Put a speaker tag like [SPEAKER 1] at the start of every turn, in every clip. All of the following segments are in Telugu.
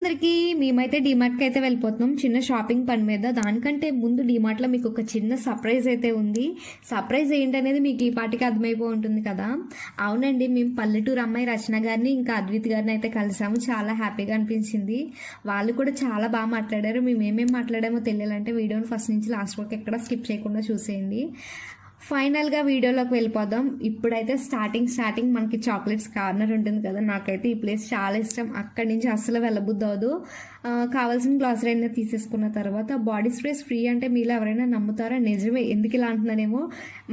[SPEAKER 1] అందరికి మేమైతే డీమార్ట్కి అయితే వెళ్ళిపోతున్నాం చిన్న షాపింగ్ పని మీద. దానికంటే ముందు డీమార్ట్లో మీకు ఒక చిన్న సర్ప్రైజ్ అయితే ఉంది. సర్ప్రైజ్ ఏంటనేది మీకు ఈ పాటికి అర్థమైపో ఉంటుంది కదా. అవునండి, మేము పల్లెటూరు అమ్మాయి రచన గారిని ఇంకా అద్విత్ గారిని అయితే కలిసాము. చాలా హ్యాపీగా అనిపించింది. వాళ్ళు కూడా చాలా బాగా మాట్లాడారు. మేము ఏమేమి మాట్లాడామో తెలియాలంటే వీడియోని ఫస్ట్ నుంచి లాస్ట్ వరకు ఎక్కడ స్కిప్ చేయకుండా చూసేయండి. ఫైనల్గా వీడియోలోకి వెళ్ళిపోదాం. ఇప్పుడైతే స్టార్టింగ్ మనకి చాక్లెట్స్ కార్నర్ ఉంటుంది కదా. నాకైతే ఈ ప్లేస్ చాలా ఇష్టం. అక్కడి నుంచి అస్సలు వెళ్ళబుద్ధి అవదు. కావాల్సిన గ్లాసరీ అయినా తీసేసుకున్న తర్వాత బాడీ స్ప్రేస్ ఫ్రీ అంటే మీలో ఎవరైనా నమ్ముతారా? నిజమే. ఎందుకు ఇలా అంటున్నానేమో,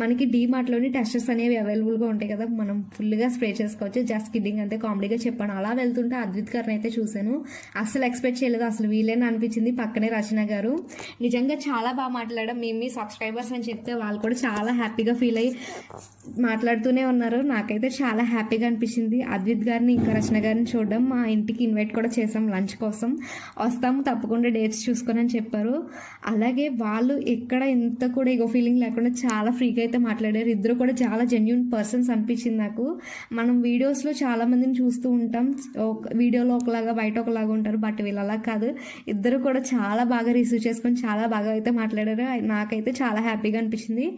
[SPEAKER 1] మనకి డీమార్ట్లోని టెస్టర్స్ అనేవి అవైలబుల్గా ఉంటాయి కదా. మనం ఫుల్గా స్ప్రే చేసుకోవచ్చు. జస్ట్ కిడ్డింగ్ అంతే, కామెడీగా చెప్పాను. అలా వెళ్తుంటే అద్విత్ గారిని అయితే చూశాను. అస్సలు ఎక్స్పెక్ట్ చేయలేదు. అసలు వీళ్ళేనా అనిపించింది. పక్కనే రచన గారు నిజంగా చాలా బాగా మాట్లాడడం. మీ సబ్స్క్రైబర్స్ అని చెప్తే వాళ్ళు కూడా చాలా హ్యాపీగా ఫీల్ అయ్యి మాట్లాడుతూనే ఉన్నారు. నాకైతే చాలా హ్యాపీగా అనిపించింది. అద్విత్ గారిని ఇంకా రచన గారిని చూడడం. మా ఇంటికి ఇన్వైట్ కూడా చేసాం లంచ్ కోసం. వస్తాము తప్పకుండా డేట్స్ చూసుకొని అని చెప్పారు. అలాగే వాళ్ళు ఎక్కడ ఎంత కూడా ఈగో ఫీలింగ్ లేకుండా చాలా ఫ్రీగా అయితే మాట్లాడారు. ఇద్దరు కూడా చాలా జెన్యూన్ పర్సన్స్ అనిపించింది నాకు. మనం వీడియోస్లో చాలా మందిని చూస్తూ ఉంటాం. వీడియోలో ఒకలాగా బయట ఒకలాగా ఉంటారు. బట్ వీళ్ళు అలా కాదు. ఇద్దరు కూడా చాలా బాగా రిసీవ్ చేసుకొని చాలా బాగా అయితే మాట్లాడారు. నాకైతే చాలా హ్యాపీగా అనిపించింది.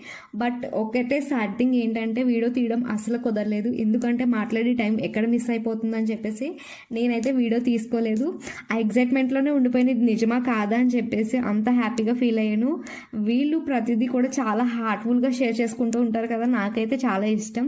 [SPEAKER 1] బట్ ఒకటే సాడ్ థింగ్ ఏంటంటే వీడియో తీయడం అసలు కుదరలేదు. ఎందుకంటే మాట్లాడే టైం ఎక్కడ మిస్ అయిపోతుందని చెప్పేసి నేనైతే వీడియో తీసుకోలేదు. ఆ ఎగ్జైట్మెంట్లోనే ఉండిపోయింది. ఇది నిజమా కాదా అని చెప్పేసి అంత హ్యాపీగా ఫీల్ అయ్యాను. వీళ్ళు ప్రతిదీ కూడా చాలా హార్ట్ఫుల్గా షేర్ చేసుకుంటూ ఉంటారు కదా. నాకైతే చాలా ఇష్టం.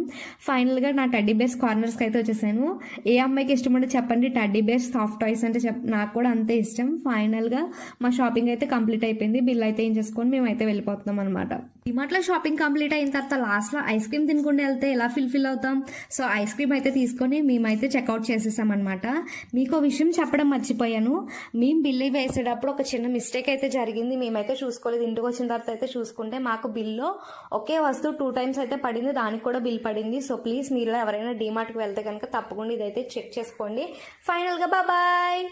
[SPEAKER 1] ఫైనల్గా నా టెడ్డీ బేర్స్ కార్నర్స్కి అయితే వచ్చేసాను. ఏ అమ్మాయికి ఇష్టం అంటే చెప్పండి. టెడ్డీ బేర్స్ సాఫ్ట్ టాయ్స్ అంటే నాకు కూడా అంతే ఇష్టం. ఫైనల్గా మా షాపింగ్ అయితే కంప్లీట్ అయిపోయింది. బిల్ అయితే ఏం చేసుకొని మేమైతే వెళ్ళిపోతున్నాం అనమాట. డిమార్ట్లో షాపింగ్ కంప్లీట్ అయిన తర్వాత లాస్ట్లో ఐస్ క్రీమ్ తినకుండా వెళ్తే ఎలా ఫిల్ అవుతాం. సో ఐస్ క్రీమ్ అయితే తీసుకొని మేమైతే చెక్అవుట్ చేసేసాం అనమాట. మీకు విషయం చెప్పడం మర్చిపోయాను. మేము బిల్లు వేసేటప్పుడు ఒక చిన్న మిస్టేక్ అయితే జరిగింది. మేమైతే చూసుకోలేదు. ఇంటికి వచ్చిన తర్వాత అయితే చూసుకుంటే మాకు బిల్లో ఒకే వస్తువు 2 times అయితే పడింది. దానికి కూడా బిల్ పడింది. సో ప్లీజ్ మీరు ఎవరైనా డిమార్ట్కి వెళ్తే కనుక తప్పకుండా ఇదైతే చెక్ చేసుకోండి. ఫైనల్గా బాయ్.